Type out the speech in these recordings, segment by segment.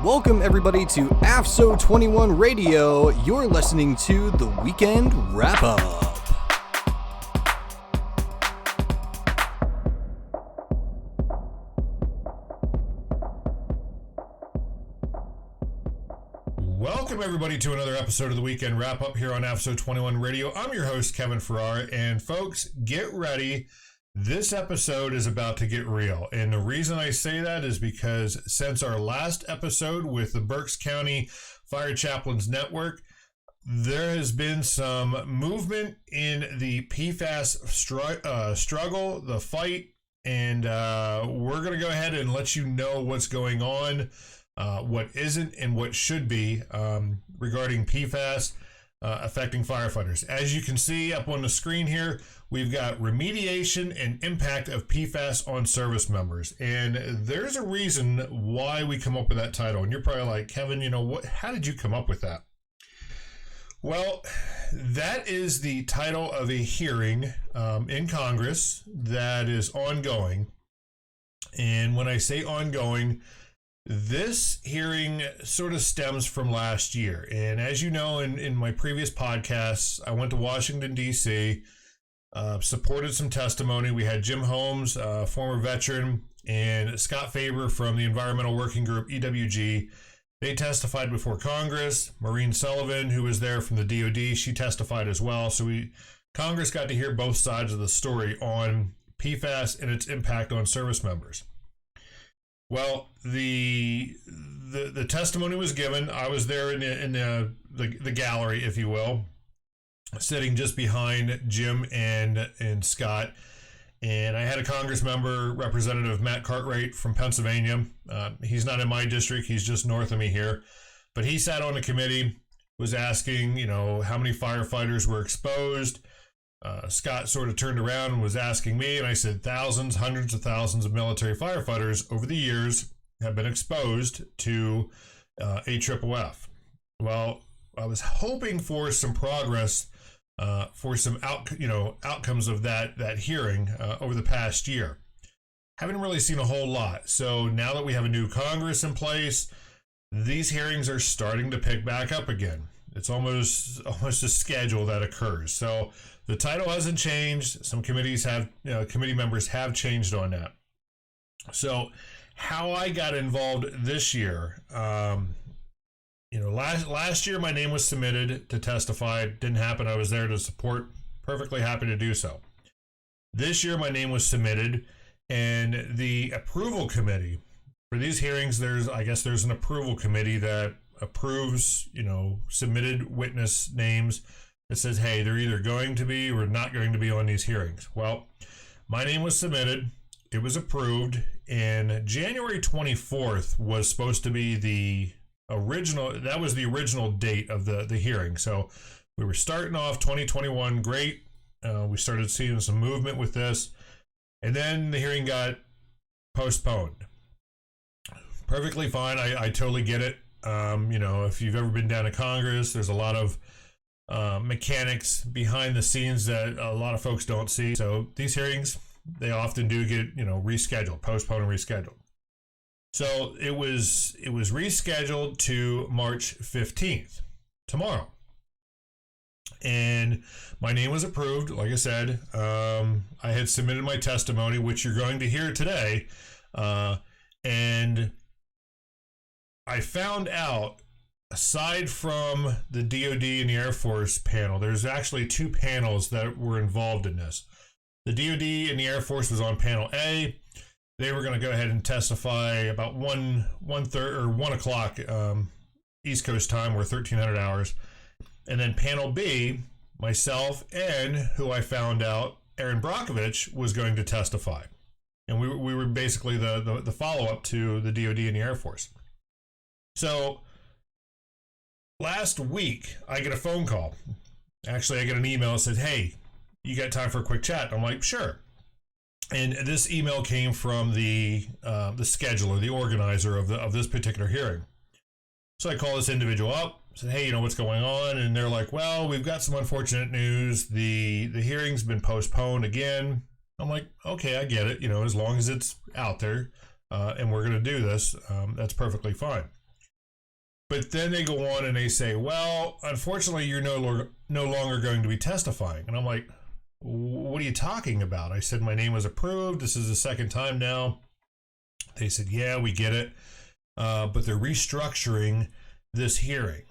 Welcome everybody to AFFF 21 Radio. You're listening to the Weekend Wrap-Up. Welcome everybody to another episode of the Weekend Wrap-Up here on AFFF 21 Radio. I'm your host, Kevin Ferrara, and folks, get ready. This episode is about to get real, and the reason I say that is because since our last episode with the Berks County Fire Chaplains Network, there has been some movement in the PFAS struggle, the fight, and we're going to go ahead and let you know what's going on, what isn't and what should be regarding PFAS affecting firefighters. As you can see up on the screen here, we've got remediation and impact of PFAS on service members. And there's a reason why we come up with that title. And you're probably like, Kevin, you know, how did you come up with that? Well, that is the title of a hearing in Congress that is ongoing. And when I say ongoing, this hearing sort of stems from last year. And as you know, in my previous podcasts, I went to Washington, D.C., supported some testimony. We had Jim Holmes, former veteran, and Scott Faber from the Environmental Working Group, EWG. They testified before Congress. Maureen Sullivan, who was there from the DoD, she testified as well. So Congress got to hear both sides of the story on PFAS and its impact on service members. Well, the testimony was given. I was there in the gallery, if you will, sitting just behind Jim and Scott. And I had a Congress member, Representative Matt Cartwright from Pennsylvania. He's not in my district. He's just north of me here. But he sat on the committee, was asking, you know, how many firefighters were exposed. Scott sort of turned around and was asking me, and I said thousands, hundreds of thousands of military firefighters over the years have been exposed to AFFF. Well, I was hoping for some progress, for some outcomes of that hearing over the past year. Haven't really seen a whole lot. So now that we have a new Congress in place, these hearings are starting to pick back up again. It's almost a schedule that occurs. So the title hasn't changed. Some committee members have changed on that. So how I got involved this year, last year my name was submitted to testify. It didn't happen. I was there to support. Perfectly happy to do so. This year my name was submitted, and the approval committee for these hearings, there's an approval committee that approves, submitted witness names. It says, hey, they're either going to be or not going to be on these hearings. Well, my name was submitted. It was approved. And January 24th was supposed to be the original date of the hearing. So we were starting off 2021 great. We started seeing some movement with this. And then the hearing got postponed. Perfectly fine. I totally get it. If you've ever been down to Congress, there's a lot of mechanics behind the scenes that a lot of folks don't see. So these hearings, they often do get, rescheduled, postponed and rescheduled. So it was rescheduled to March 15th, tomorrow. And my name was approved. Like I said, I had submitted my testimony, which you're going to hear today. And I found out, aside from the DoD and the Air Force panel, there's actually two panels that were involved in this. The DoD and the Air Force was on panel A. They were going to go ahead and testify about 1 o'clock East Coast time, or 1300 hours. And then panel B, myself and who I found out, Aaron Brockovich, was going to testify. And we were basically the follow-up to the DoD and the Air Force. So last week, I get a phone call. Actually, I get an email that says, hey, you got time for a quick chat? I'm like, sure. And this email came from the scheduler, the organizer of this particular hearing. So I call this individual up, said, hey, what's going on? And they're like, well, we've got some unfortunate news. The hearing's been postponed again. I'm like, okay, I get it. As long as it's out there and we're going to do this, that's perfectly fine. But then they go on and they say, well, unfortunately, you're no longer going to be testifying. And I'm like, what are you talking about? I said, my name was approved. This is the second time now. They said, yeah, we get it. But they're restructuring this hearing.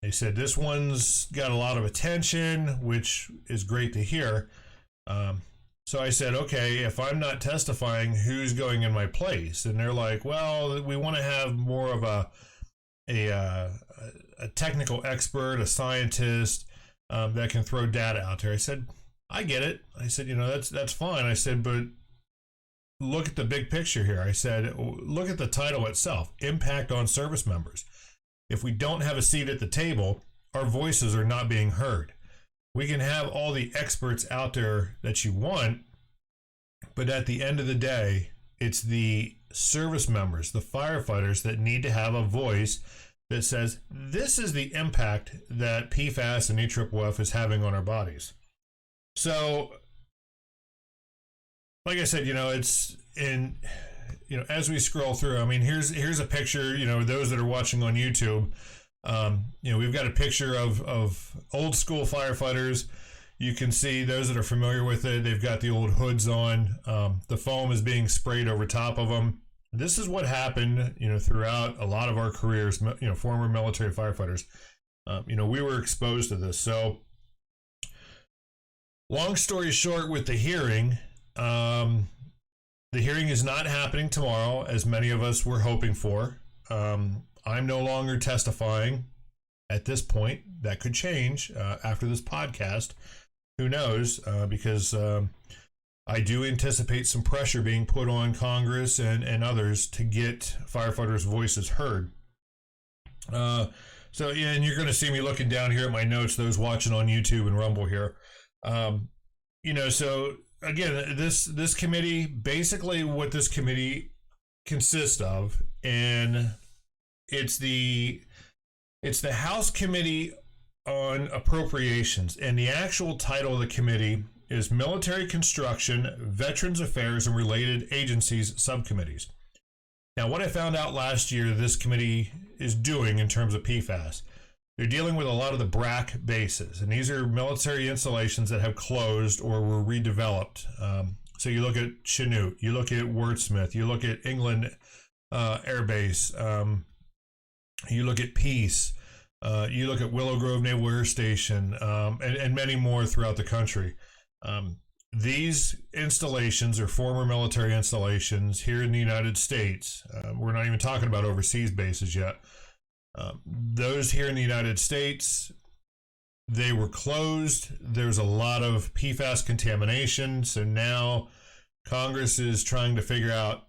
They said, this one's got a lot of attention, which is great to hear. So I said, okay, if I'm not testifying, who's going in my place? And they're like, well, we want to have more of a technical expert, a scientist that can throw data out there. I said, I get it. I said, that's fine. I said, but look at the big picture here. I said, look at the title itself, Impact on Service Members. If we don't have a seat at the table, our voices are not being heard. We can have all the experts out there that you want, but at the end of the day, it's the service members, the firefighters, that need to have a voice that says, this is the impact that PFAS and AFFF is having on our bodies. So, like I said, it's in, as we scroll through, I mean, here's a picture, those that are watching on YouTube, we've got a picture of old school firefighters. You can see those that are familiar with it. They've got the old hoods on. The foam is being sprayed over top of them. This is what happened, throughout a lot of our careers, former military firefighters. We were exposed to this. So long story short, with the hearing is not happening tomorrow, as many of us were hoping for. I'm no longer testifying at this point. That could change after this podcast. Who knows? Because I do anticipate some pressure being put on Congress and others to get firefighters' voices heard. And you're going to see me looking down here at my notes, those watching on YouTube and Rumble here. So again, this committee, basically what this committee consists of, and it's the House Committee on Appropriations, and the actual title of the committee is Military Construction, Veterans Affairs, and Related Agencies Subcommittees. Now, what I found out last year this committee is doing in terms of PFAS, they're dealing with a lot of the BRAC bases, and these are military installations that have closed or were redeveloped. So you look at Chinook, you look at Wordsmith, you look at England Air Base, you look at Peace, you look at Willow Grove Naval Air Station, and many more throughout the country. These installations are former military installations here in the United States. We're not even talking about overseas bases yet. Those here in the United States, they were closed. There's a lot of PFAS contamination. So now Congress is trying to figure out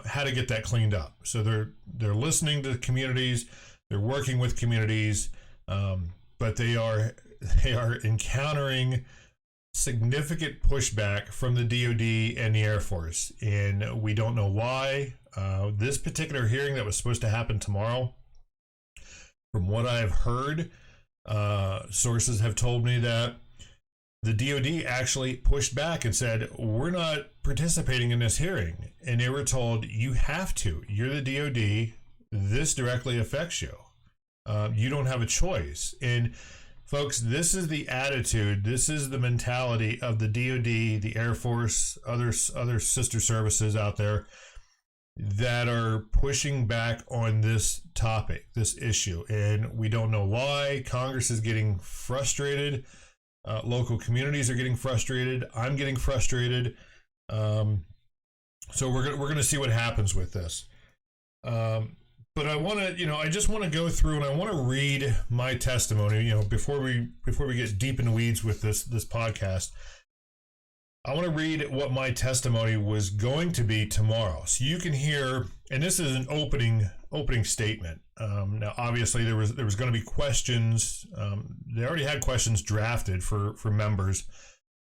how to get that cleaned up. So they're listening to communities. They're working with communities, but they are encountering significant pushback from the DoD and the Air Force, and we don't know why. This particular hearing that was supposed to happen tomorrow, from what I've heard, sources have told me that the DoD actually pushed back and said, we're not participating in this hearing. And they were told, you have to. You're the DoD. This directly affects you. You don't have a choice. And folks, this is the attitude, this is the mentality of the DoD, the Air Force, other sister services out there that are pushing back on this topic, this issue. And we don't know why. Congress is getting frustrated. Local communities are getting frustrated. I'm getting frustrated. So we're gonna see what happens with this. But I want to, I just want to go through and I want to read my testimony, before we get deep in the weeds with this podcast. I want to read what my testimony was going to be tomorrow, so you can hear. And this is an opening statement. Now, obviously, there was going to be questions. They already had questions drafted for members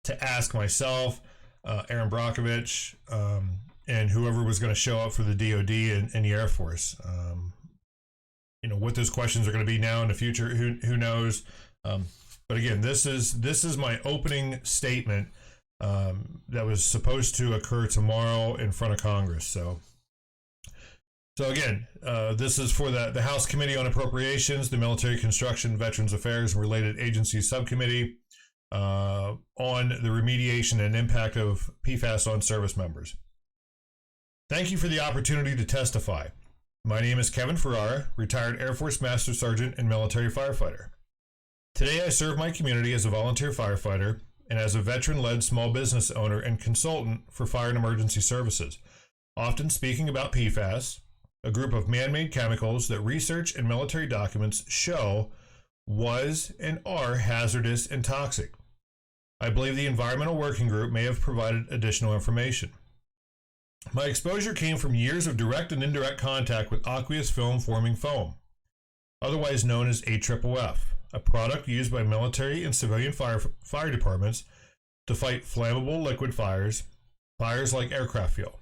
to ask myself, Aaron Brockovich, and whoever was going to show up for the DoD and the Air Force. What those questions are going to be now in the future, who knows? But again, this is my opening statement that was supposed to occur tomorrow in front of Congress. So So again, this is for the House Committee on Appropriations, the Military Construction, Veterans Affairs, and Related Agencies Subcommittee on the remediation and impact of PFAS on service members. Thank you for the opportunity to testify. My name is Kevin Ferrara, retired Air Force Master Sergeant and military firefighter. Today I serve my community as a volunteer firefighter and as a veteran-led small business owner and consultant for fire and emergency services, often speaking about PFAS, a group of man-made chemicals that research and military documents show was and are hazardous and toxic. I believe the Environmental Working Group may have provided additional information. My exposure came from years of direct and indirect contact with aqueous film-forming foam, otherwise known as AFFF, a product used by military and civilian fire departments to fight flammable liquid fires like aircraft fuel.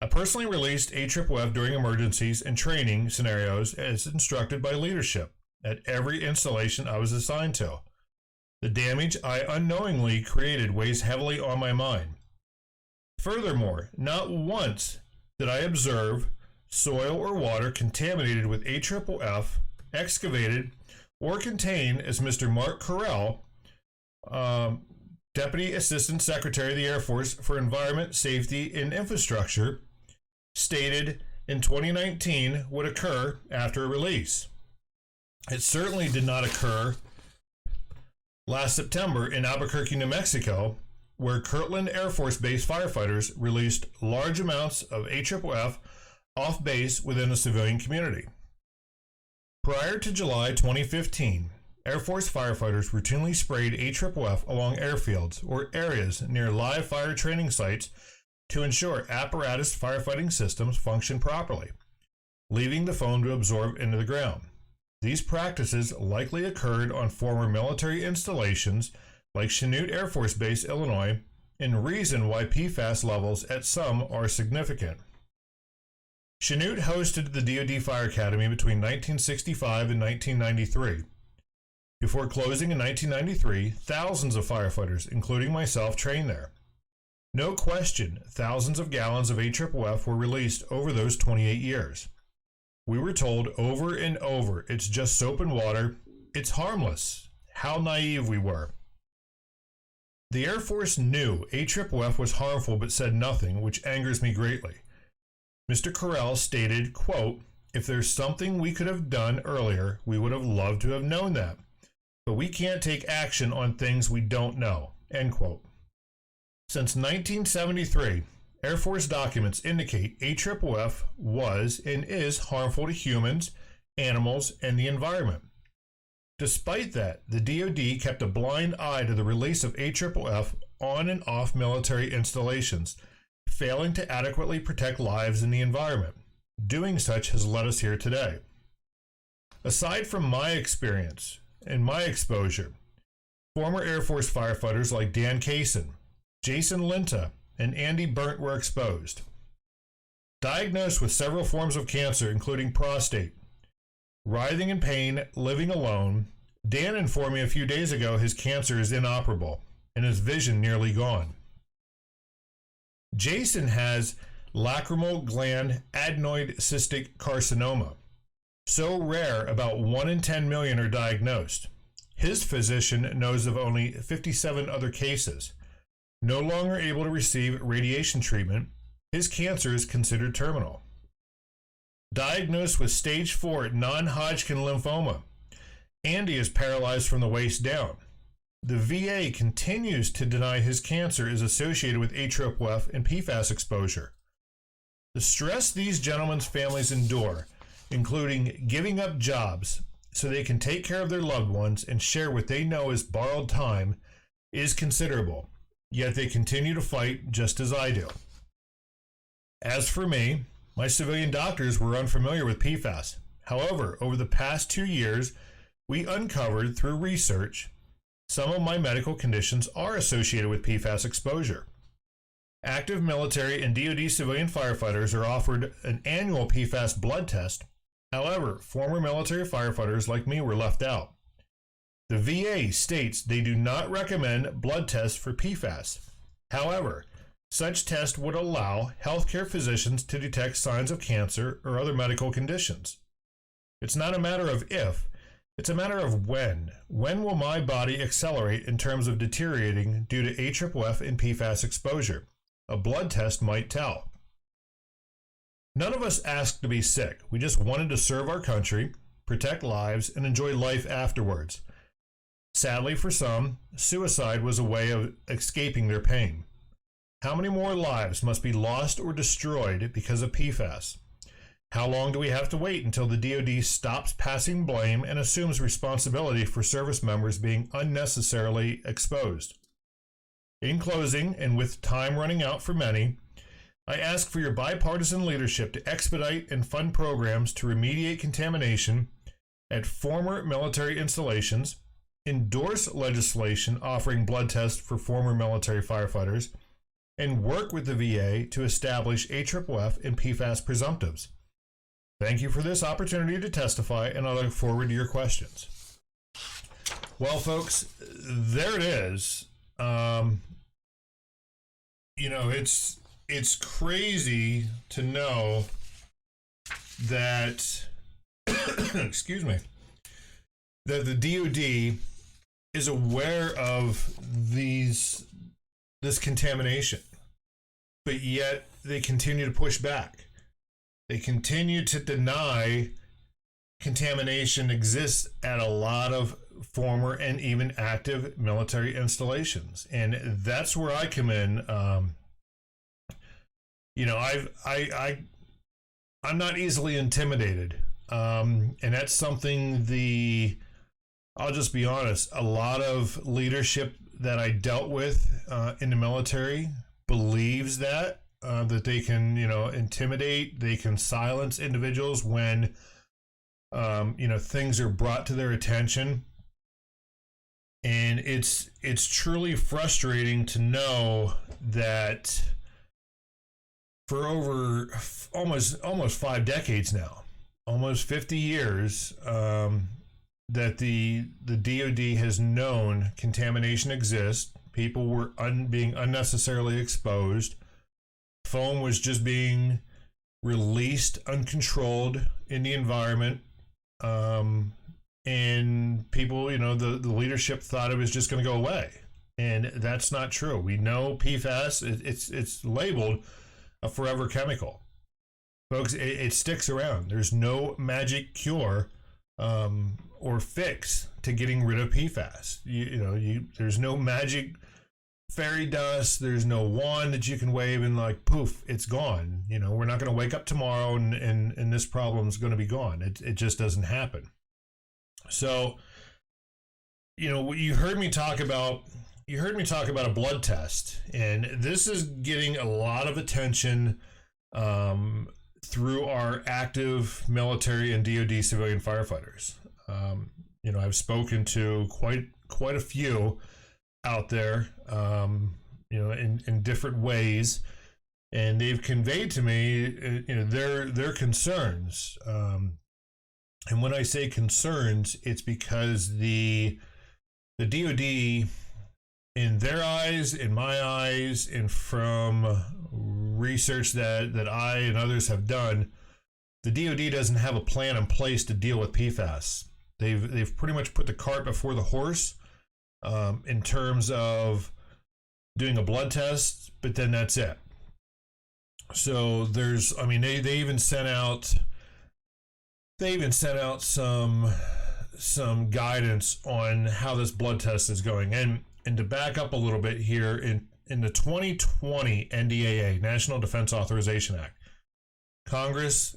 I personally released AFFF during emergencies and training scenarios as instructed by leadership at every installation I was assigned to. The damage I unknowingly created weighs heavily on my mind. Furthermore, not once did I observe soil or water contaminated with AFFF, excavated, or contained, as Mr. Mark Carell, Deputy Assistant Secretary of the Air Force for Environment, Safety, and Infrastructure, stated in 2019 would occur after a release. It certainly did not occur last September in Albuquerque, New Mexico, where Kirtland Air Force Base firefighters released large amounts of AFFF off base within a civilian community. Prior to July 2015, Air Force firefighters routinely sprayed AFFF along airfields or areas near live fire training sites to ensure apparatus firefighting systems function properly, leaving the foam to absorb into the ground. These practices likely occurred on former military installations like Chanute Air Force Base, Illinois, and reason why PFAS levels at some are significant. Chanute hosted the DoD Fire Academy between 1965 and 1993. Before closing in 1993, thousands of firefighters, including myself, trained there. No question, thousands of gallons of AFFF were released over those 28 years. We were told over and over, it's just soap and water, it's harmless. How naive we were. The Air Force knew AFFF was harmful but said nothing, which angers me greatly. Mr. Carell stated, quote, "If there's something we could have done earlier, we would have loved to have known that. But we can't take action on things we don't know," end quote. Since 1973, Air Force documents indicate AFFF was and is harmful to humans, animals, and the environment. Despite that, the DoD kept a blind eye to the release of AFFF on and off military installations, failing to adequately protect lives and the environment. Doing such has led us here today. Aside from my experience and my exposure, former Air Force firefighters like Dan Kaysen, Jason Linta, and Andy Burnt were exposed. Diagnosed with several forms of cancer, including prostate, writhing in pain, living alone, Dan informed me a few days ago his cancer is inoperable and his vision nearly gone. Jason has lacrimal gland adenoid cystic carcinoma. So rare, about 1 in 10 million are diagnosed. His physician knows of only 57 other cases. No longer able to receive radiation treatment, his cancer is considered terminal. Diagnosed with stage 4 non-Hodgkin lymphoma, Andy is paralyzed from the waist down. The VA continues to deny his cancer is associated with AFFF and PFAS exposure. The stress these gentlemen's families endure, including giving up jobs so they can take care of their loved ones and share what they know is borrowed time, is considerable, yet they continue to fight just as I do. As for me, my civilian doctors were unfamiliar with PFAS. However, over the past 2 years, we uncovered through research some of my medical conditions are associated with PFAS exposure. Active military and DoD civilian firefighters are offered an annual PFAS blood test. However, former military firefighters like me were left out. The VA states they do not recommend blood tests for PFAS. However, Such tests would allow healthcare physicians to detect signs of cancer or other medical conditions. It's not a matter of if, it's a matter of when. When will my body accelerate in terms of deteriorating due to AFFF and PFAS exposure? A blood test might tell. None of us asked to be sick. We just wanted to serve our country, protect lives, and enjoy life afterwards. Sadly for some, suicide was a way of escaping their pain. How many more lives must be lost or destroyed because of PFAS? How long do we have to wait until the DoD stops passing blame and assumes responsibility for service members being unnecessarily exposed? In closing, and with time running out for many, I ask for your bipartisan leadership to expedite and fund programs to remediate contamination at former military installations, endorse legislation offering blood tests for former military firefighters, and work with the VA to establish AFFF and PFAS presumptives. Thank you for this opportunity to testify, and I look forward to your questions. Well, folks, there it is. It's crazy to know that, excuse me, that the DoD is aware of this contamination, but yet they continue to push back. They continue to deny contamination exists at a lot of former and even active military installations, and that's where I come in. I'm not easily intimidated, and that's something I'll just be honest. A lot of leadership that I dealt with in the military believes that they can, intimidate, they can silence individuals when, things are brought to their attention. And it's truly frustrating to know that for over almost 5 decades now, almost 50 years, that the DoD has known contamination exists. People were being unnecessarily exposed. Foam was just being released uncontrolled in the environment. And people, the leadership thought it was just going to go away. And that's not true. We know PFAS, it's labeled a forever chemical. Folks, it sticks around. There's no magic cure or fix to getting rid of PFAS. There's no magic fairy dust. There's no wand that you can wave and poof, it's gone. We're not going to wake up tomorrow and this problem's going to be gone. It just doesn't happen. So, you heard me talk about a blood test, and this is getting a lot of attention through our active military and DoD civilian firefighters. I've spoken to quite a few out there, in different ways, and they've conveyed to me, their concerns. And when I say concerns, it's because the DoD, in their eyes, in my eyes, and from research that I and others have done, the DoD doesn't have a plan in place to deal with PFAS. They've pretty much put the cart before the horse in terms of doing a blood test, but then that's it. So they even sent out some guidance on how this blood test is going. And to back up a little bit here, in the 2020 NDAA, National Defense Authorization Act, Congress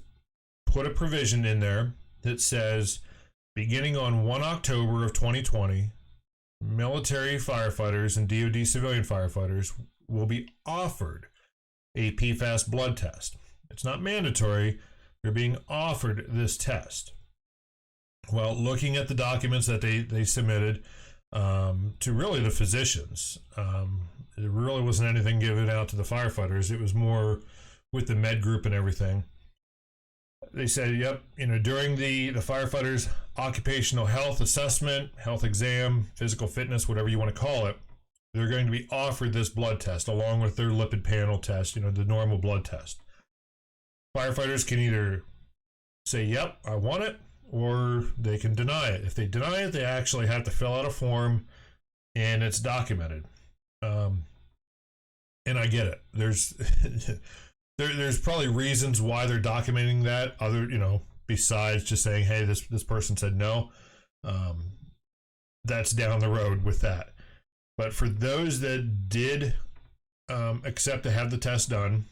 put a provision in there that says, beginning on 1 October of 2020, military firefighters and DoD civilian firefighters will be offered a PFAS blood test. It's not mandatory. They're being offered this test. Well, looking at the documents that they submitted to really the physicians, there really wasn't anything given out to the firefighters. It was more with the med group and everything. They said, yep, during the firefighters' occupational health assessment, health exam, physical fitness, whatever you want to call it, they're going to be offered this blood test along with their lipid panel test, the normal blood test. Firefighters can either say, yep, I want it, or they can deny it. If they deny it, they actually have to fill out a form, and it's documented. And I get it. There's there's probably reasons why they're documenting that, besides just saying, hey, this person said no. That's down the road with that. But for those that did accept to have the test done,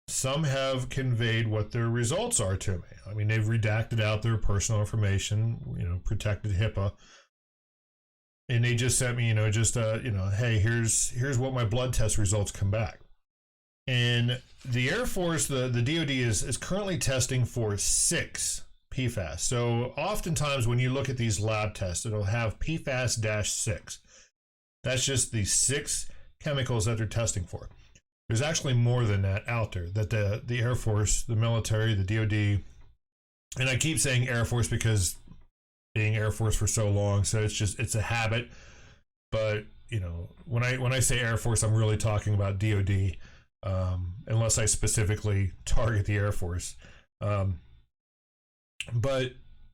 some have conveyed what their results are to me. I mean, they've redacted out their personal information, protected HIPAA. And they just sent me, hey, here's what my blood test results come back. And the Air Force, the DoD is currently testing for 6 PFAS. So oftentimes when you look at these lab tests, it'll have PFAS-6. That's just the 6 chemicals that they're testing for. There's actually more than that out there that the Air Force, the military, the DoD, and I keep saying Air Force because being Air Force for so long, so it's a habit. But when I say Air Force, I'm really talking about DoD, unless I specifically target the Air Force. But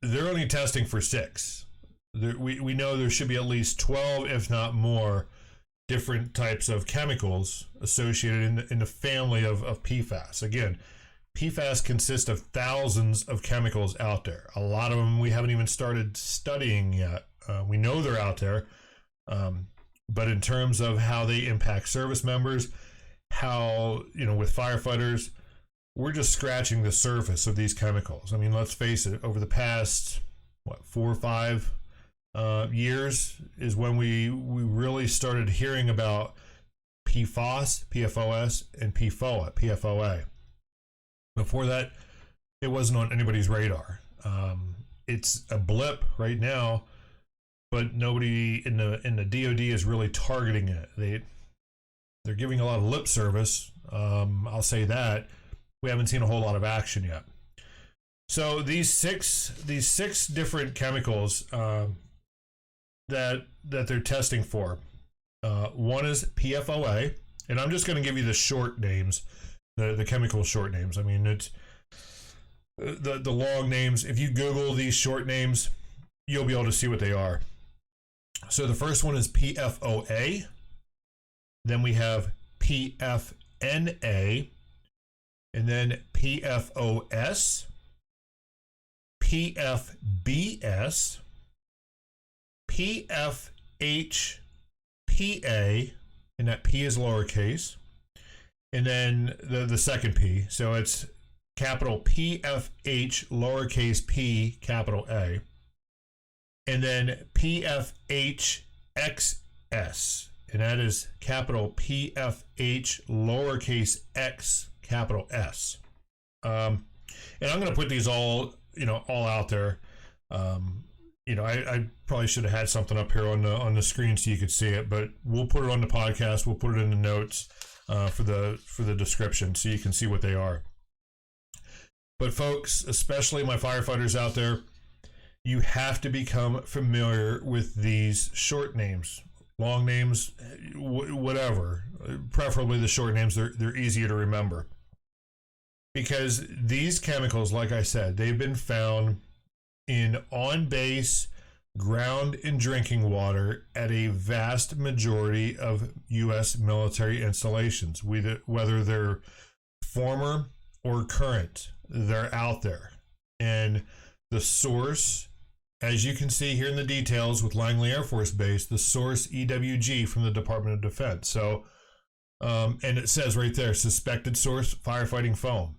they're only testing for 6. We know there should be at least 12, if not more, different types of chemicals associated in the family of PFAS. Again, PFAS consists of thousands of chemicals out there. A lot of them we haven't even started studying yet. We know they're out there, but in terms of how they impact service members, how, with firefighters, we're just scratching the surface of these chemicals. I mean, let's face it, over the past, 4 or 5 years is when we really started hearing about PFAS, PFOS, and PFOA. Before that, it wasn't on anybody's radar. It's a blip right now, but nobody in the DoD is really targeting it. They're giving a lot of lip service. I'll say that. We haven't seen a whole lot of action yet. So these six different chemicals that they're testing for. One is PFOA, and I'm just going to give you the short names, the chemical short names. I mean, it's the long names. If you Google these short names, you'll be able to see what they are. So the first one is PFOA. Then we have PFNA, and then PFOS, PFBS, PFHPA, and that P is lowercase, and then the second P. So it's capital PFH, lowercase p, capital A, and then PFHXS, and that is capital PFH, lowercase x, capital S. And I'm going to put these all out there. I probably should have had something up here on the screen so you could see it, but we'll put it on the podcast. We'll put it in the notes for the description so you can see what they are. But folks, especially my firefighters out there, you have to become familiar with these short names, long names, whatever. Preferably the short names. They're easier to remember. Because these chemicals, like I said, they've been found in on-base, ground, and drinking water at a vast majority of U.S. military installations. Whether they're former or current, they're out there. And the source, as you can see here in the details with Langley Air Force Base, the source EWG from the Department of Defense. So, and it says right there, suspected source firefighting foam.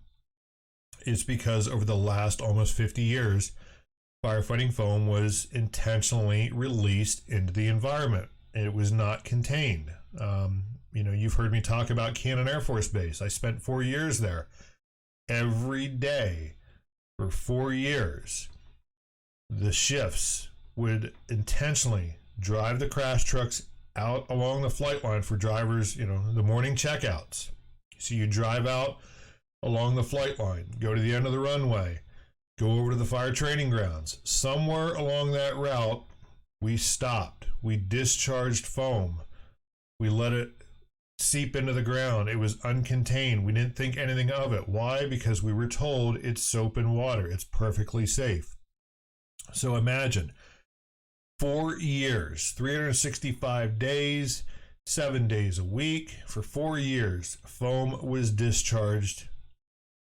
It's because over the last almost 50 years, firefighting foam was intentionally released into the environment. It was not contained. You've heard me talk about Cannon Air Force Base. I spent 4 years there. Every day for 4 years, the shifts would intentionally drive the crash trucks out along the flight line for drivers, the morning checkouts. So you drive out along the flight line, go to the end of the runway, go over to the fire training grounds. Somewhere along that route, we stopped. We discharged foam We let it seep into the ground. It was uncontained. We didn't think anything of it. Why? Because we were told it's soap and water. It's perfectly safe. So imagine 4 years, 365 days, 7 days a week. For 4 years, foam was discharged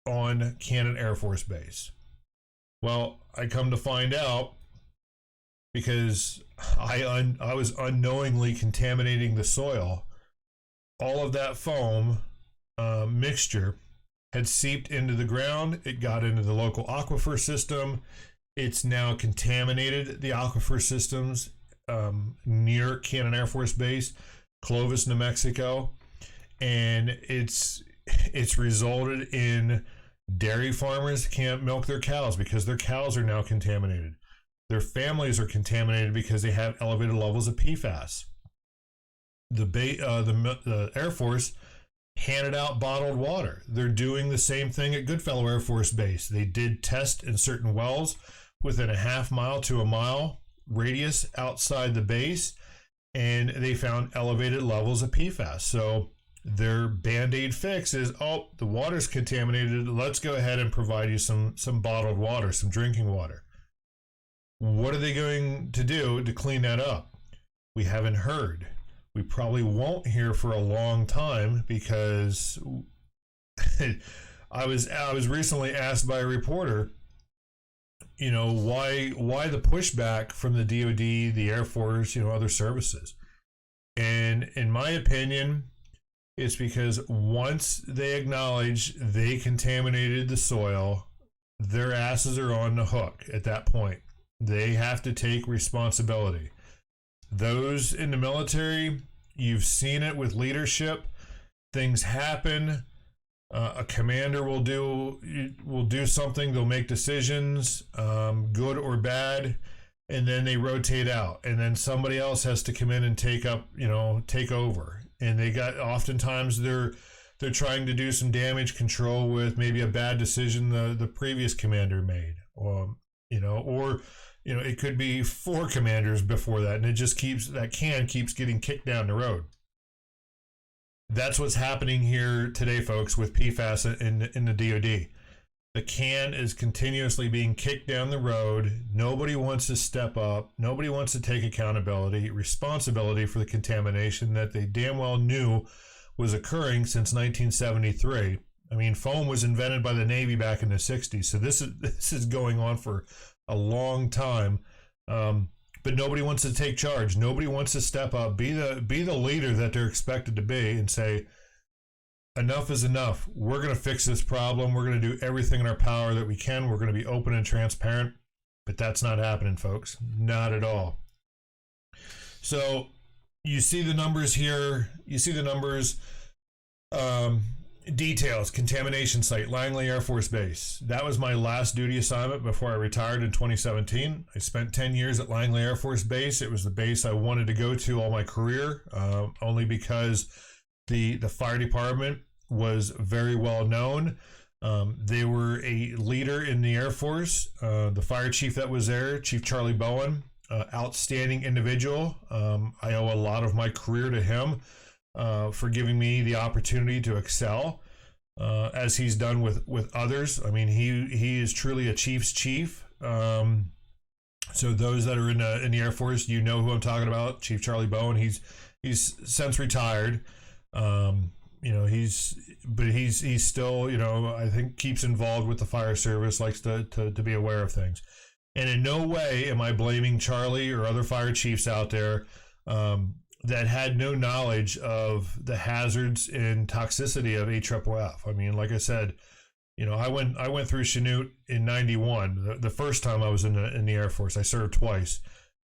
on Cannon Air Force Base. Well, I come to find out, because I was unknowingly contaminating the soil, all of that foam mixture had seeped into the ground. It got into the local aquifer system. It's now contaminated the aquifer systems near Cannon Air Force Base, Clovis, New Mexico, and it's resulted in dairy farmers can't milk their cows because their cows are now contaminated. Their families are contaminated because they have elevated levels of PFAS. The Air Force handed out bottled water. They're doing the same thing at Goodfellow Air Force Base. They did test in certain wells within a half mile to a mile radius outside the base, and they found elevated levels of PFAS. So their Band-Aid fix is, oh, the water's contaminated. Let's go ahead and provide you some bottled water, some drinking water. What are they going to do to clean that up? We haven't heard. We probably won't hear for a long time, because I was recently asked by a reporter, why the pushback from the DoD, the Air Force, other services. And in my opinion, it's because once they acknowledge they contaminated the soil, their asses are on the hook at that point. They have to take responsibility. Those in the military, you've seen it with leadership. Things happen. A commander will do something. They'll make decisions, good or bad, and then they rotate out. And then somebody else has to come in and take over. And oftentimes they're trying to do some damage control with maybe a bad decision the previous commander made, or it could be 4 commanders before that, and it just keeps getting kicked down the road. That's what's happening here today, folks, with PFAS in the DoD. The can is continuously being kicked down the road. Nobody wants to step up. Nobody wants to take responsibility for the contamination that they damn well knew was occurring since 1973. I mean, foam was invented by the Navy back in the 60s, so this is going on for a long time. But nobody wants to take charge. Nobody wants to step up, be the leader that they're expected to be, and say, enough is enough. We're going to fix this problem. We're going to do everything in our power that we can. We're going to be open and transparent. But that's not happening, folks. Not at all. So you see the numbers here. You see the numbers. Details, contamination site, Langley Air Force Base. That was my last duty assignment before I retired in 2017. I spent 10 years at Langley Air Force Base. It was the base I wanted to go to all my career, only because the fire department was very well known. They were a leader in the Air Force. The fire chief that was there, Chief Charlie Bowen, outstanding individual. I owe a lot of my career to him. For giving me the opportunity to excel, as he's done with others. I mean, he is truly a chief's chief. So those that are in the Air Force, you know who I'm talking about, Chief Charlie Bowen. He's since retired. He's still, I think keeps involved with the fire service, likes to be aware of things. And in no way am I blaming Charlie or other fire chiefs out there that had no knowledge of the hazards and toxicity of AFFF. I mean, like I said, I went through Chanute in '91. The first time I was in the Air Force, I served twice.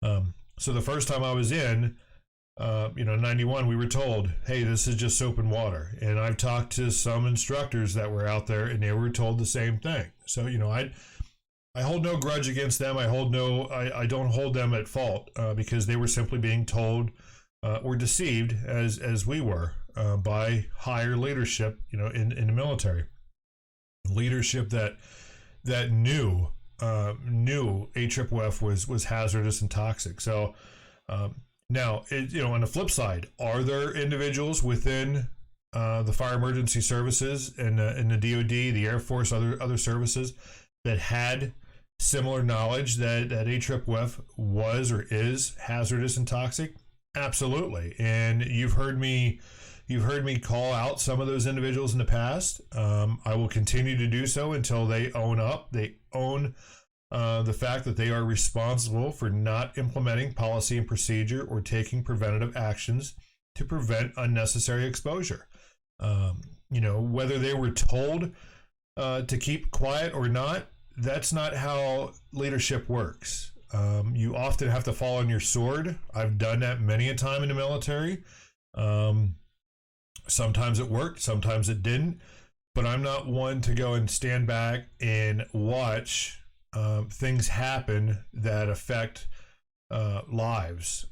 So the first time I was in, '91, we were told, hey, this is just soap and water. And I've talked to some instructors that were out there, and they were told the same thing. So, I hold no grudge against them. I don't hold them at fault because they were simply being told or deceived, as we were, by higher leadership, in the military. Leadership that knew AFFF was hazardous and toxic. So Now, on the flip side, are there individuals within the fire emergency services and the DoD, the Air Force, other services that had similar knowledge that AFFF was or is hazardous and toxic? Absolutely. And you've heard me call out some of those individuals in the past. I will continue to do so until they own up. They own the fact that they are responsible for not implementing policy and procedure or taking preventative actions to prevent unnecessary exposure. Whether they were told to keep quiet or not, that's not how leadership works. You often have to fall on your sword. I've done that many a time in the military. Sometimes it worked, sometimes it didn't. But I'm not one to go and stand back and watch things happen that affect lives,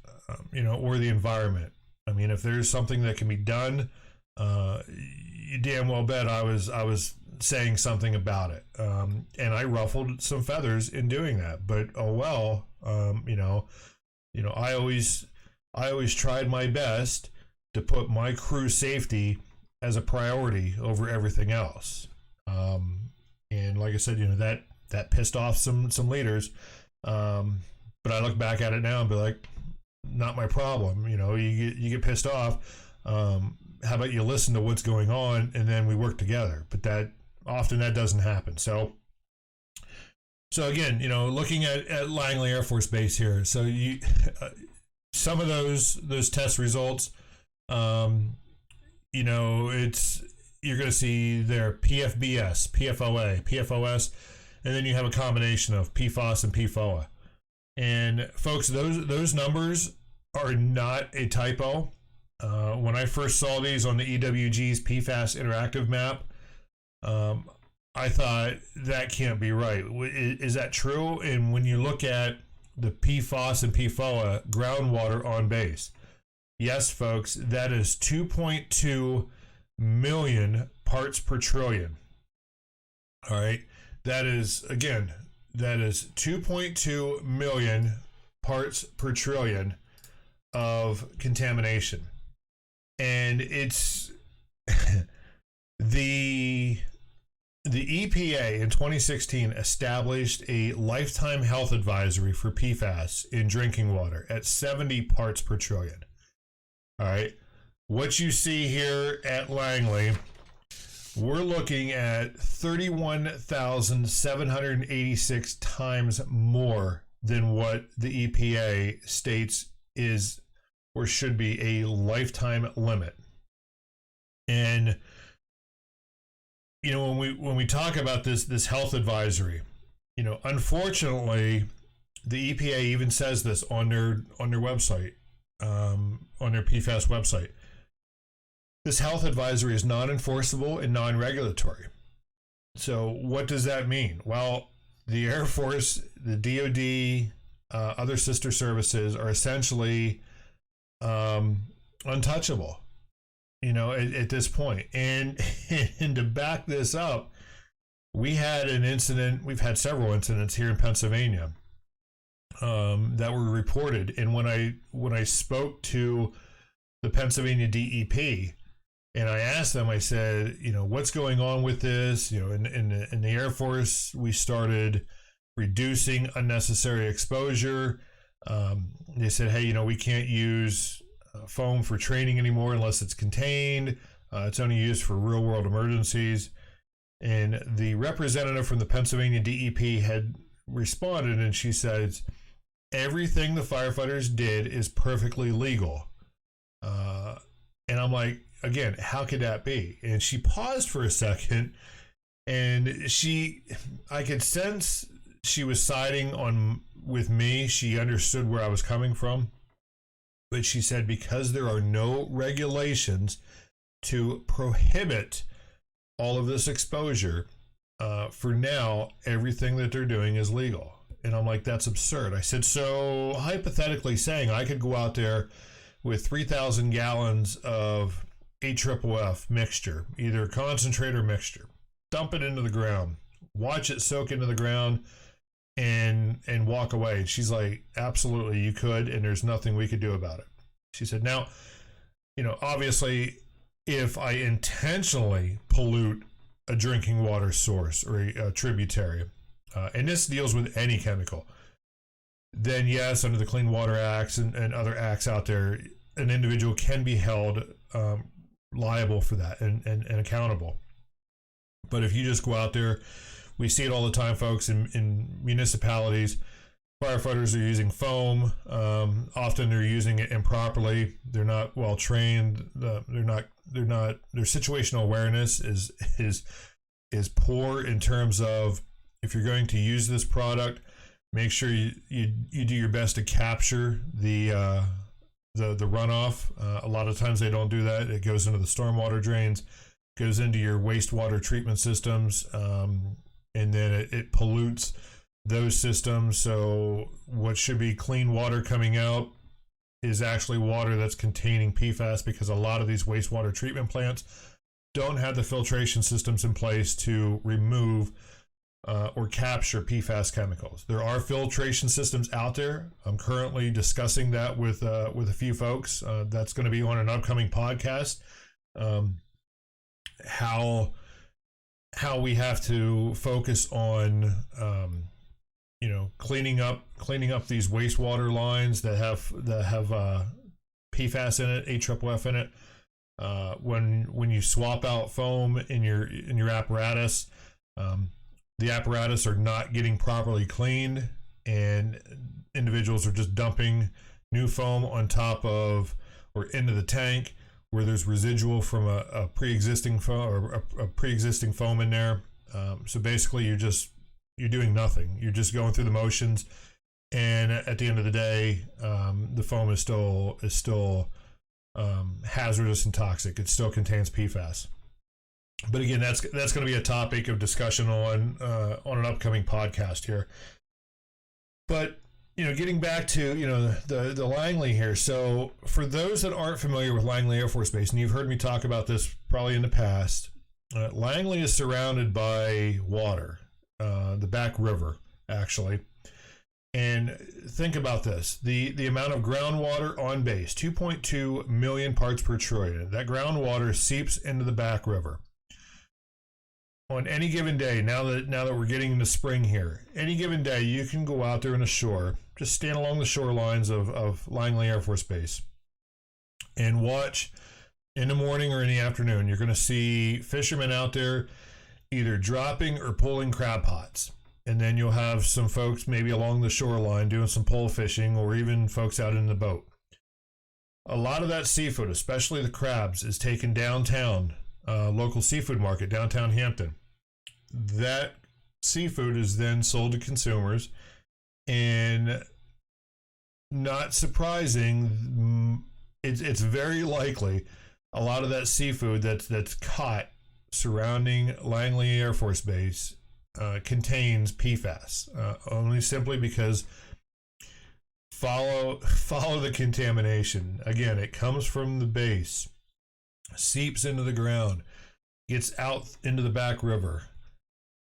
or the environment. I mean, if there's something that can be done, you damn well bet I was saying something about it, and I ruffled some feathers in doing that. But oh well, I always tried my best to put my crew's safety as a priority over everything else. And like I said, that pissed off some leaders. But I look back at it now and be like, not my problem. You get pissed off. How about you listen to what's going on and then we work together? But that doesn't happen. So again, looking at Langley Air Force Base here. So some of those test results, you're going to see their PFBS, PFOA, PFOS, and then you have a combination of PFAS and PFOA. And folks, those numbers are not a typo. When I first saw these on the EWG's PFAS interactive map, I thought that can't be right. Is that true? And when you look at the PFAS and PFOA groundwater on base, yes, folks, that is 2.2 million parts per trillion. All right. That is 2.2 million parts per trillion of contamination. And it's the EPA in 2016 established a lifetime health advisory for PFAS in drinking water at 70 parts per trillion. All right. What you see here at Langley, we're looking at 31,786 times more than what the EPA states is or should be a lifetime limit. And when we talk about this health advisory, unfortunately, the EPA even says this on their website, on their PFAS website. This health advisory is non-enforceable and non-regulatory. So what does that mean? Well, the Air Force, the DoD, other sister services are essentially untouchable, at this point. And to back this up, we've had several incidents here in Pennsylvania that were reported. And when I spoke to the Pennsylvania DEP, and I asked them, I said, what's going on with this? In the Air Force, we started reducing unnecessary exposure. They said, hey, we can't use foam for training anymore unless it's contained. It's only used for real world emergencies. And the representative from the Pennsylvania DEP had responded, and she says, everything the firefighters did is perfectly legal. And I'm like, again, how could that be? And she paused for a second, and I could sense she was siding with me. She understood where I was coming from. But she said, because there are no regulations to prohibit all of this exposure, for now, everything that they're doing is legal. And I'm like, that's absurd. I said, so hypothetically saying I could go out there with 3,000 gallons of AFFF mixture, either concentrate or mixture, dump it into the ground, watch it soak into the ground, and walk away. She's like, absolutely, you could, and there's nothing we could do about it. She said, now, obviously, if I intentionally pollute a drinking water source or a tributary, and this deals with any chemical, then yes, under the Clean Water Acts and other acts out there, an individual can be held liable for that and accountable. But if you just go out there, we see it all the time, folks, in municipalities. Firefighters are using foam. Often they're using it improperly. They're not well trained. Their situational awareness is poor in terms of, if you're going to use this product, make sure you do your best to capture the runoff. A lot of times they don't do that. It goes into the stormwater drains, goes into your wastewater treatment systems, and then it pollutes those systems. So what should be clean water coming out is actually water that's containing PFAS, because a lot of these wastewater treatment plants don't have the filtration systems in place to remove or capture PFAS chemicals. There are filtration systems out there. I'm currently discussing that with a few folks. That's going to be on an upcoming podcast. How we have to focus on cleaning up these wastewater lines that have PFAS in it, AFFF in it. When you swap out foam in your apparatus, the apparatus are not getting properly cleaned, and individuals are just dumping new foam on top of or into the tank where there's residual from a pre-existing foam or a pre-existing foam in there. So basically you're doing nothing. You're just going through the motions, and at the end of the day, the foam is still hazardous and toxic. It still contains PFAS. But again, that's going to be a topic of discussion on an upcoming podcast here. But getting back to the Langley here. So for those that aren't familiar with Langley Air Force Base, and you've heard me talk about this probably in the past, Langley is surrounded by water, the Back River, actually. And think about this: the amount of groundwater on base, 2.2 million parts per trillion. That groundwater seeps into the Back River. On any given day, now that we're getting into spring here, any given day you can go out there on the shore, just stand along the shorelines of Langley Air Force Base, and watch in the morning or in the afternoon. You're going to see fishermen out there either dropping or pulling crab pots. And then you'll have some folks maybe along the shoreline doing some pole fishing, or even folks out in the boat. A lot of that seafood, especially the crabs, is taken downtown, local seafood market, downtown Hampton. That seafood is then sold to consumers, and not surprising, it's very likely a lot of that seafood that's caught surrounding Langley Air Force Base contains PFAS, only simply because follow the contamination. Again, it comes from the base, seeps into the ground, gets out into the Back River,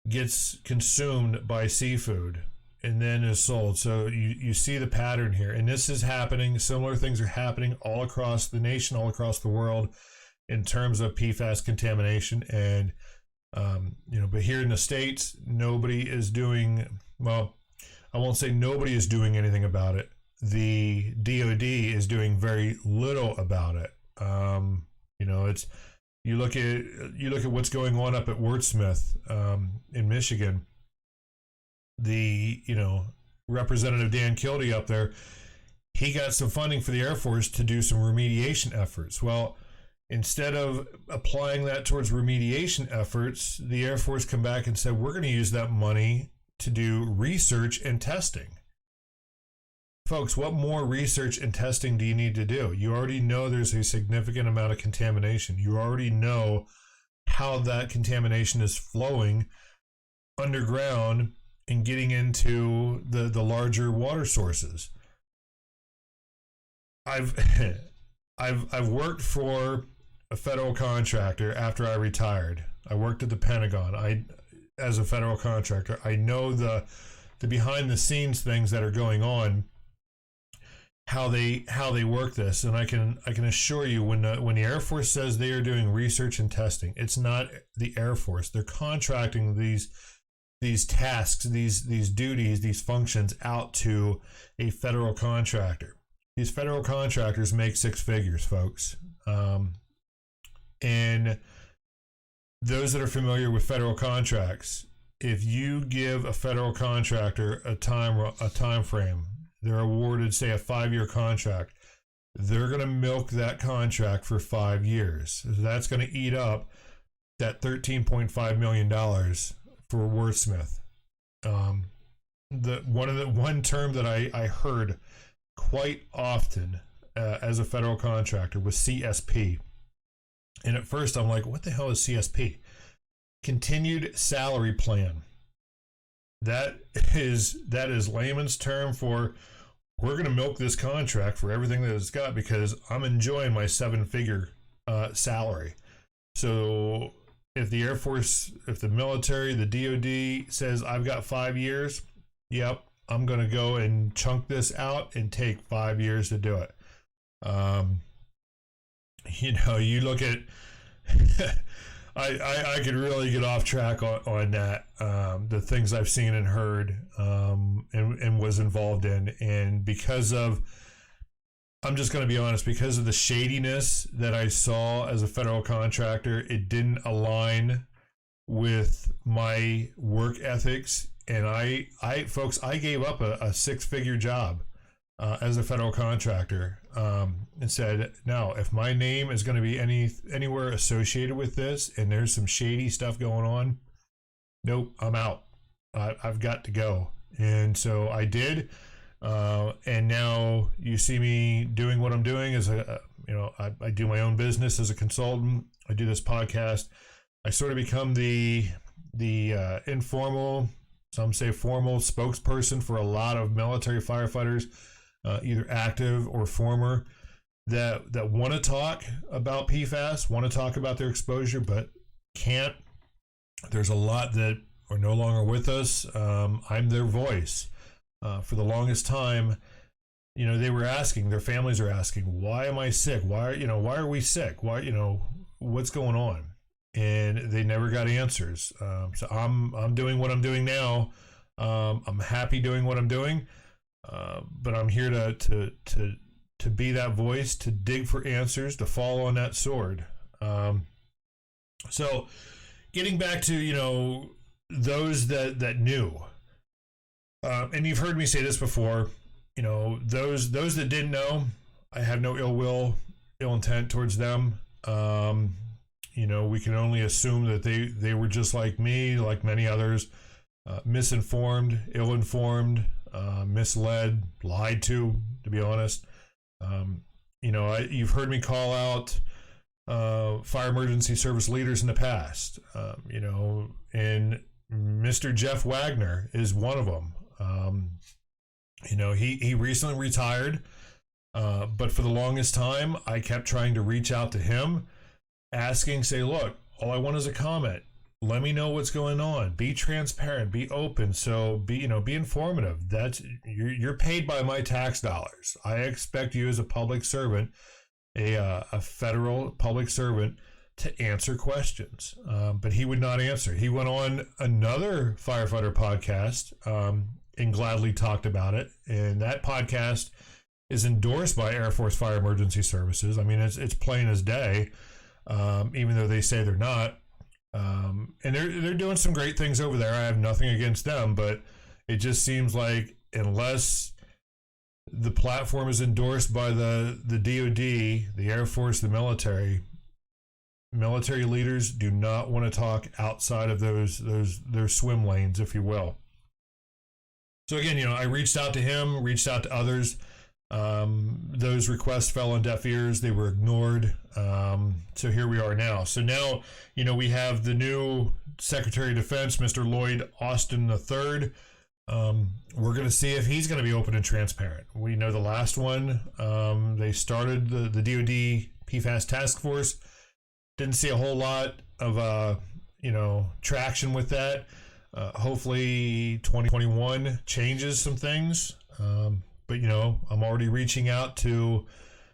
gets consumed by seafood, and then is sold. So you see the pattern here, and this is happening. Similar things are happening all across the nation, all across the world, in terms of PFAS contamination. And but here in the States, nobody is doing, well, I won't say nobody is doing anything about it. The DoD is doing very little about it. It's, you look at what's going on up at Wordsmith in Michigan. The Representative Dan Kildee up there, he got some funding for the Air Force to do some remediation efforts. Well, instead of applying that towards remediation efforts, the Air Force come back and said, we're going to use that money to do research and testing. Folks, what more research and testing do you need to do? You already know there's a significant amount of contamination. You already know how that contamination is flowing underground and getting into the larger water sources. I've worked for a federal contractor after I retired. I worked at the Pentagon. As a federal contractor, I know the behind the scenes things that are going on. how they work this, and I can assure you, when the Air Force says they are doing research and testing, it's not the Air Force. They're contracting these tasks, these duties, these functions out to a federal contractor. These federal contractors make six figures, folks, and those that are familiar with federal contracts, if you give a federal contractor a time frame, they're awarded, say, a 5-year contract, they're going to milk that contract for 5 years. That's going to eat up that $13.5 million for Wordsmith. One term that I heard quite often as a federal contractor was CSP. And at first I'm like, what the hell is CSP? Continued salary plan. That is layman's term for, we're going to milk this contract for everything that it's got because I'm enjoying my 7-figure salary. So if the Air Force, if the military, the DoD says I've got 5 years, yep, I'm going to go and chunk this out and take 5 years to do it. You look at I could really get off track on that, the things I've seen and heard, and was involved in. And because of, I'm just going to be honest, because of the shadiness that I saw as a federal contractor, it didn't align with my work ethics. And I gave up a 6-figure job as a federal contractor, and said, no, if my name is going to be anywhere associated with this and there's some shady stuff going on, nope, I'm out. I've got to go. And so I did. And now you see me doing what I'm doing as I do my own business as a consultant. I do this podcast. I sort of become the informal, some say formal, spokesperson for a lot of military firefighters, either active or former, that want to talk about PFAS, want to talk about their exposure, but can't. There's a lot that are no longer with us. I'm their voice. For the longest time, they were asking, their families are asking, why am I sick? Why are we sick? Why, what's going on? And they never got answers. So I'm doing what I'm doing now. I'm happy doing what I'm doing. But I'm here to be that voice, to dig for answers, to fall on that sword. So getting back to, those that knew, and you've heard me say this before, those that didn't know, I have no ill intent towards them. We can only assume that they were just like me, like many others, misinformed, ill-informed, misled, lied to be honest. You've heard me call out fire emergency service leaders in the past, and Mr. Jeff Wagner is one of them. He recently retired, but for the longest time, I kept trying to reach out to him, asking, say, look, all I want is a comment. Let me know what's going on. Be transparent. Be open. So be informative. That's you're paid by my tax dollars. I expect you as a public servant, a federal public servant, to answer questions. But he would not answer. He went on another firefighter podcast and gladly talked about it. And that podcast is endorsed by Air Force Fire Emergency Services. I mean, it's plain as day, even though they say they're not. And they're doing some great things over there. I have nothing against them, but it just seems like unless the platform is endorsed by the DoD, the Air Force, the military leaders do not want to talk outside of their swim lanes, if you will. So again, I reached out to him, reached out to others. Those requests fell on deaf ears. They were ignored. So here we are now. So now, we have the new Secretary of Defense, Mr. Lloyd Austin III. We're going to see if he's going to be open and transparent. We know the last one, they started the DoD PFAS task force. Didn't see a whole lot of, traction with that. Hopefully 2021 changes some things. but I'm already reaching out to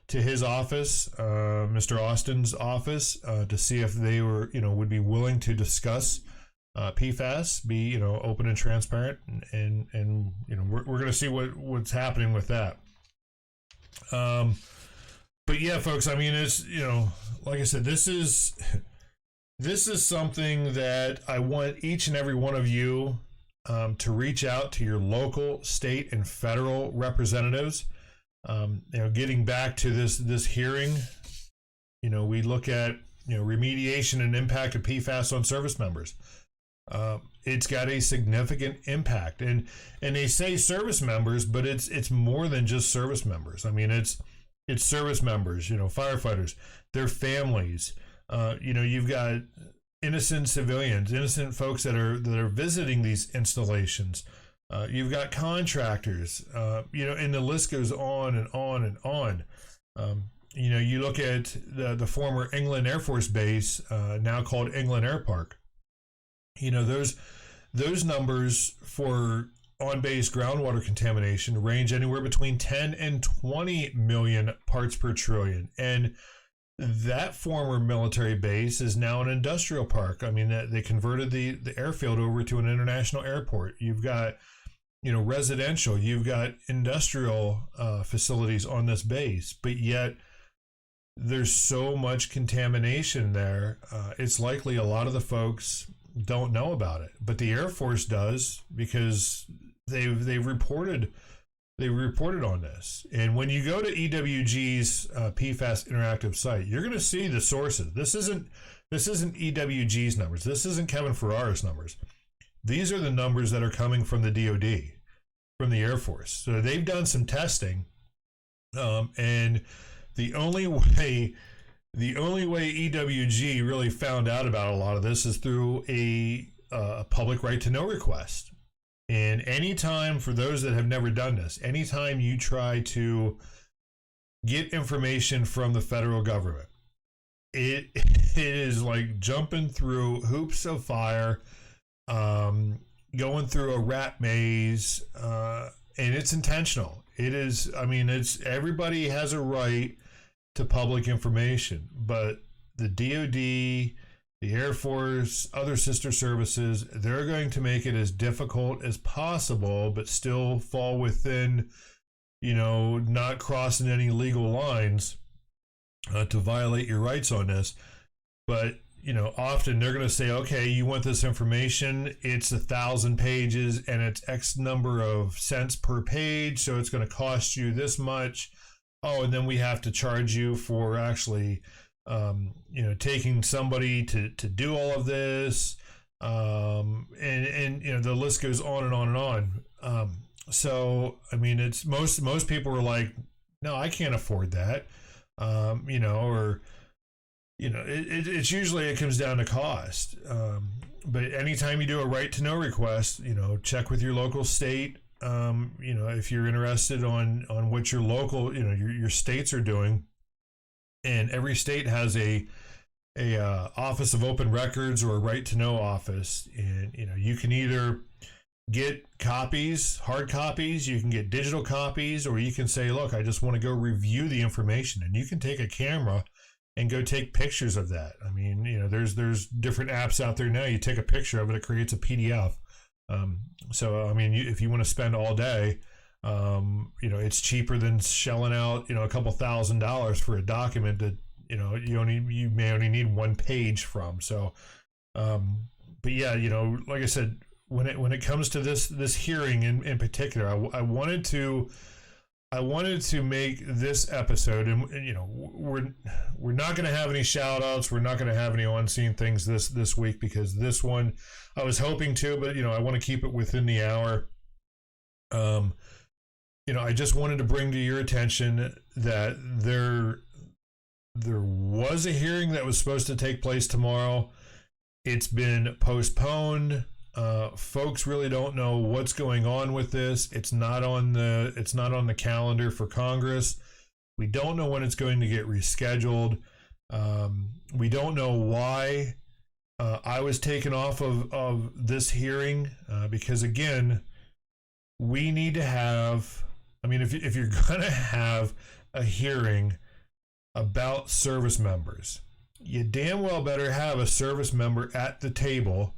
his office, Mr. Austin's office, to see if they would be willing to discuss PFAS, be open and transparent, and we're going to see what's happening with that. But yeah, folks, I mean, it's like I said, this is something that I want each and every one of you to reach out to your local, state, and federal representatives. Getting back to this hearing, we look at remediation and impact of PFAS on service members. It's got a significant impact, and they say service members, but it's more than just service members. I mean, it's service members, firefighters, their families. You've got innocent civilians, innocent folks that are visiting these installations. You've got contractors, and the list goes on and on and on. You look at the former England Air Force Base, now called England Air Park. Those numbers for on-base groundwater contamination range anywhere between 10 and 20 million parts per trillion. And that former military base is now an industrial park. I mean, they converted the airfield over to an international airport. You've got, residential, you've got industrial facilities on this base, but yet there's so much contamination there. It's likely a lot of the folks don't know about it, but the Air Force does, because they've reported on this. And when you go to EWG's PFAS interactive site, you're going to see the sources. This isn't EWG's numbers. This isn't Kevin Ferrara's numbers. These are the numbers that are coming from the DoD, from the Air Force. So they've done some testing, and the only way EWG really found out about a lot of this is through a public right to know request. And anytime, for those that have never done this, anytime you try to get information from the federal government, it is like jumping through hoops of fire, going through a rat maze, and it's intentional. It is, I mean, everybody has a right to public information, but the DoD, the Air Force, other sister services, they're going to make it as difficult as possible, but still fall within, not crossing any legal lines to violate your rights on this. But, often they're going to say, okay, you want this information, it's 1,000 pages and it's X number of cents per page, so it's going to cost you this much. Oh, and then we have to charge you for actually taking somebody to do all of this, and the list goes on and on and on. So I mean, it's most people are like, no, I can't afford that, it's usually it comes down to cost. But anytime you do a right to know request, check with your local state. If you're interested on what your local, your states are doing. And every state has a Office of Open Records or a Right to Know office, and you can either get copies, hard copies, you can get digital copies, or you can say, look, I just want to go review the information, and you can take a camera and go take pictures of that. I mean, there's different apps out there now. You take a picture of it, it creates a PDF. So I mean, if you want to spend all day, it's cheaper than shelling out, a couple $1,000s for a document that, you may only need one page from. So, but yeah, like I said, when it comes to this hearing in particular, I wanted to make this episode, and we're not going to have any shout outs. We're not going to have any on-scene things this week, because this one I was hoping to, but I want to keep it within the hour. I just wanted to bring to your attention that there was a hearing that was supposed to take place tomorrow. It's been postponed. Folks really don't know what's going on with this. It's not on the calendar for Congress. We don't know when it's going to get rescheduled. We don't know why I was taken off of this hearing, because again, we need to have I mean, if you're going to have a hearing about service members, you damn well better have a service member at the table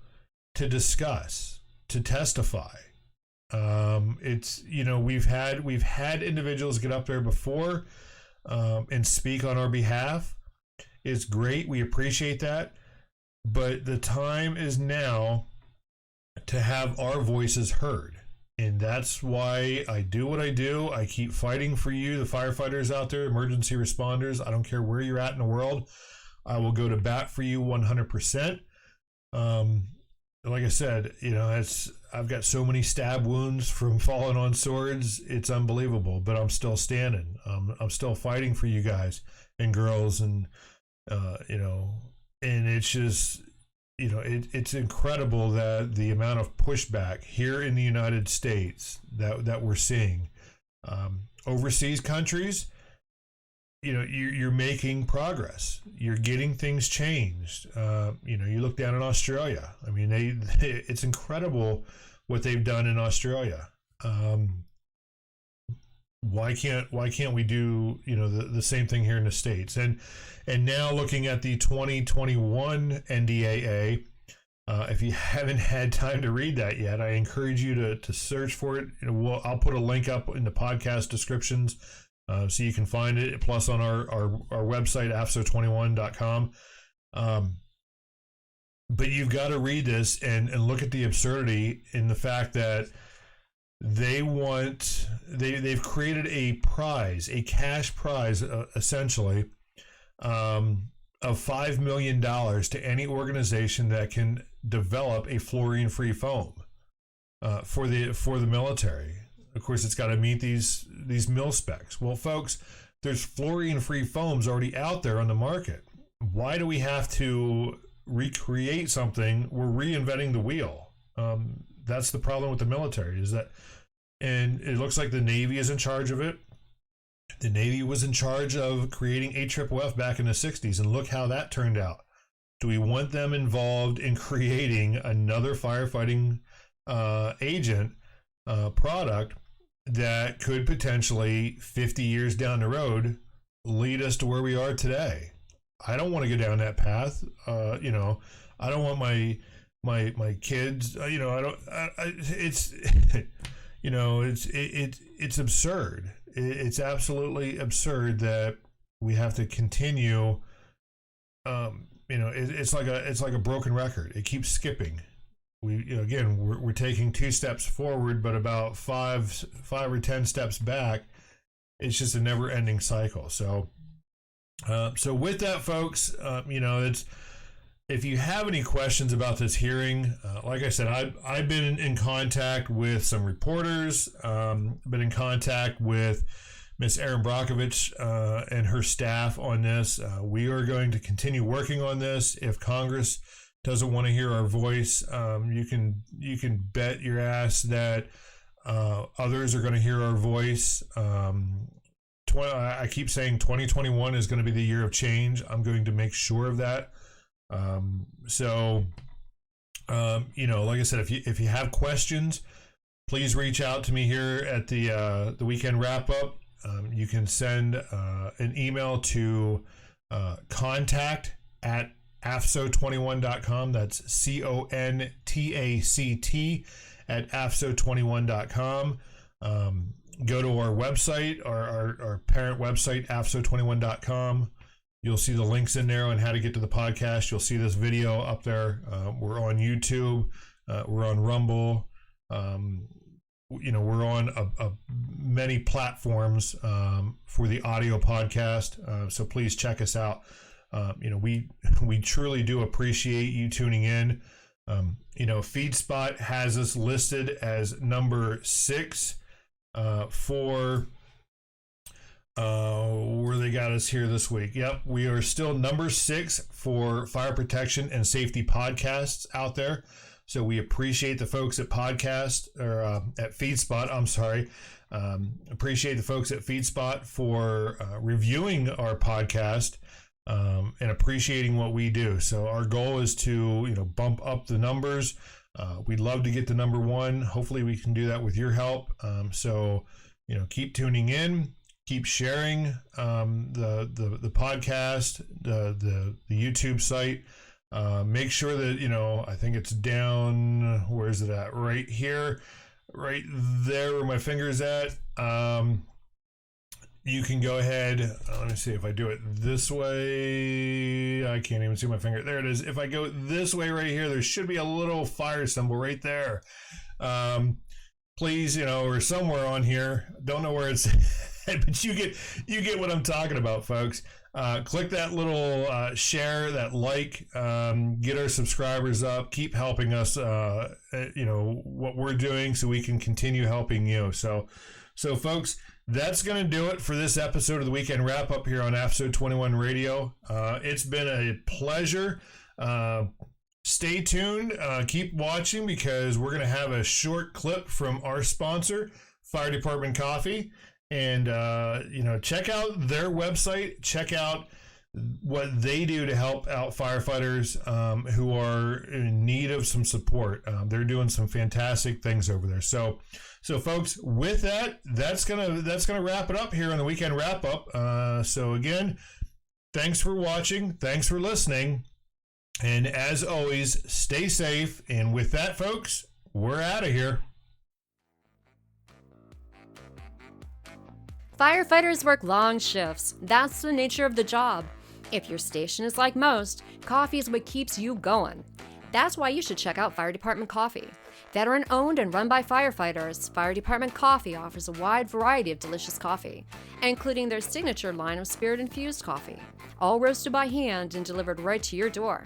to discuss, to testify. It's, we've had individuals get up there before and speak on our behalf. It's great. We appreciate that. But the time is now to have our voices heard. And that's why I do what I do. I keep fighting for you, the firefighters out there, emergency responders. I don't care where you're at in the world. I will go to bat for you 100%. Like I said, I've got so many stab wounds from falling on swords. It's unbelievable, but I'm still standing. I'm still fighting for you guys and girls, and and it's just, it's incredible that the amount of pushback here in the United States that we're seeing. Overseas countries, you're making progress. You're getting things changed. You look down in Australia. I mean, it's incredible what they've done in Australia. Why can't we do the same thing here in the States? And now looking at the 2021 NDAA, if you haven't had time to read that yet, I encourage you to search for it. I'll put a link up in the podcast descriptions so you can find it. Plus on our website, AFFSO21.com. But you've got to read this and look at the absurdity in the fact that they've created a prize, a cash prize, essentially, of $5 million to any organization that can develop a fluorine-free foam for the military. Of course, it's got to meet these mil specs. Well, folks, there's fluorine-free foams already out there on the market. Why do we have to recreate something? We're reinventing the wheel. That's the problem with the military, and it looks like the Navy is in charge of it. The Navy was in charge of creating AFFF back in the 60s, and look how that turned out. Do we want them involved in creating another firefighting agent product that could potentially 50 years down the road lead us to where we are today? I don't want to go down that path. I don't want my kids. It's absurd. It's absolutely absurd that we have to continue. It's like a broken record. It keeps skipping. We're taking 2 steps forward, but about 5 or 10 steps back. It's just a never-ending cycle. So with that, folks, if you have any questions about this hearing, like I said, I've been in contact with some reporters, been in contact with Miss Erin Brockovich and her staff on this. We are going to continue working on this. If Congress doesn't want to hear our voice, you can bet your ass that others are going to hear our voice. I keep saying 2021 is going to be the year of change. I'm going to make sure of that. Like I said, if you have questions, please reach out to me here at the weekend wrap up. You can send an email to contact@AFFSO21.com. That's CONTACT at AFFSO21.com. Go to our website, our parent website, AFFSO21.com. You'll see the links in there on how to get to the podcast. You'll see this video up there. We're on YouTube. We're on Rumble. We're on many platforms for the audio podcast. So please check us out. We truly do appreciate you tuning in. FeedSpot has us listed as number 6 for where they got us here this week. Yep, we are still number 6 for fire protection and safety podcasts out there. So we appreciate the folks at at FeedSpot. I'm sorry. Appreciate the folks at FeedSpot for reviewing our podcast and appreciating what we do. So our goal is to bump up the numbers. We'd love to get to number 1. Hopefully we can do that with your help. So keep tuning in, keep sharing the podcast, the YouTube site. Make sure that, I think it's down, where is it at? Right here, right there where my finger's at. You can go ahead, let me see if I do it this way. I can't even see my finger. There it is. If I go this way right here, there should be a little fire symbol right there. Please, or somewhere on here, don't know where it's at, but you get what I'm talking about, folks. Click that little share, that like, get our subscribers up, keep helping us, what we're doing so we can continue helping you. So folks, that's going to do it for this episode of the Weekend Wrap Up here on AFFF 21 Radio. It's been a pleasure. Stay tuned. Keep watching, because we're going to have a short clip from our sponsor, Fire Department Coffee. And, check out their website. Check out what they do to help out firefighters who are in need of some support. They're doing some fantastic things over there. So folks, with that, that's gonna wrap it up here on the Weekend Wrap Up. So again, thanks for watching, thanks for listening, and as always, stay safe. And with that, folks, we're out of here. Firefighters work long shifts. That's the nature of the job. If your station is like most, coffee is what keeps you going. That's why you should check out Fire Department Coffee. Veteran owned and run by firefighters, Fire Department Coffee offers a wide variety of delicious coffee, including their signature line of spirit-infused coffee, all roasted by hand and delivered right to your door.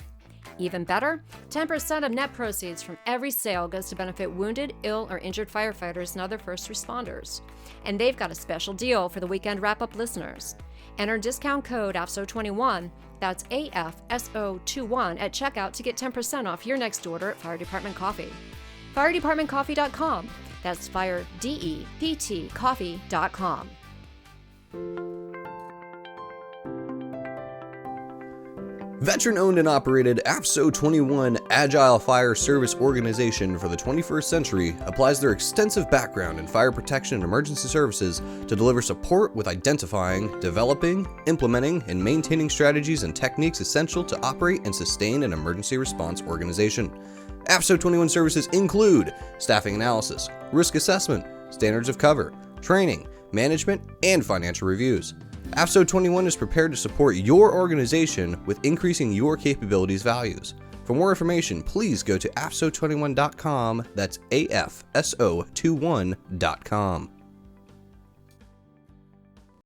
Even better, 10% of net proceeds from every sale goes to benefit wounded, ill, or injured firefighters and other first responders. And they've got a special deal for the Weekend Wrap-Up listeners. Enter discount code AFFF21, that's AFFF21 at checkout to get 10% off your next order at Fire Department Coffee. FireDepartmentCoffee.com, that's FireDePTCoffee.com. Veteran-owned and operated AFFF 21 Agile Fire Service Organization for the 21st century applies their extensive background in fire protection and emergency services to deliver support with identifying, developing, implementing, and maintaining strategies and techniques essential to operate and sustain an emergency response organization. AFFF 21 services include staffing analysis, risk assessment, standards of cover, training, management, and financial reviews. AFFF 21 is prepared to support your organization with increasing your capabilities values. For more information, please go to AFFF21.com. That's AFFF21.com.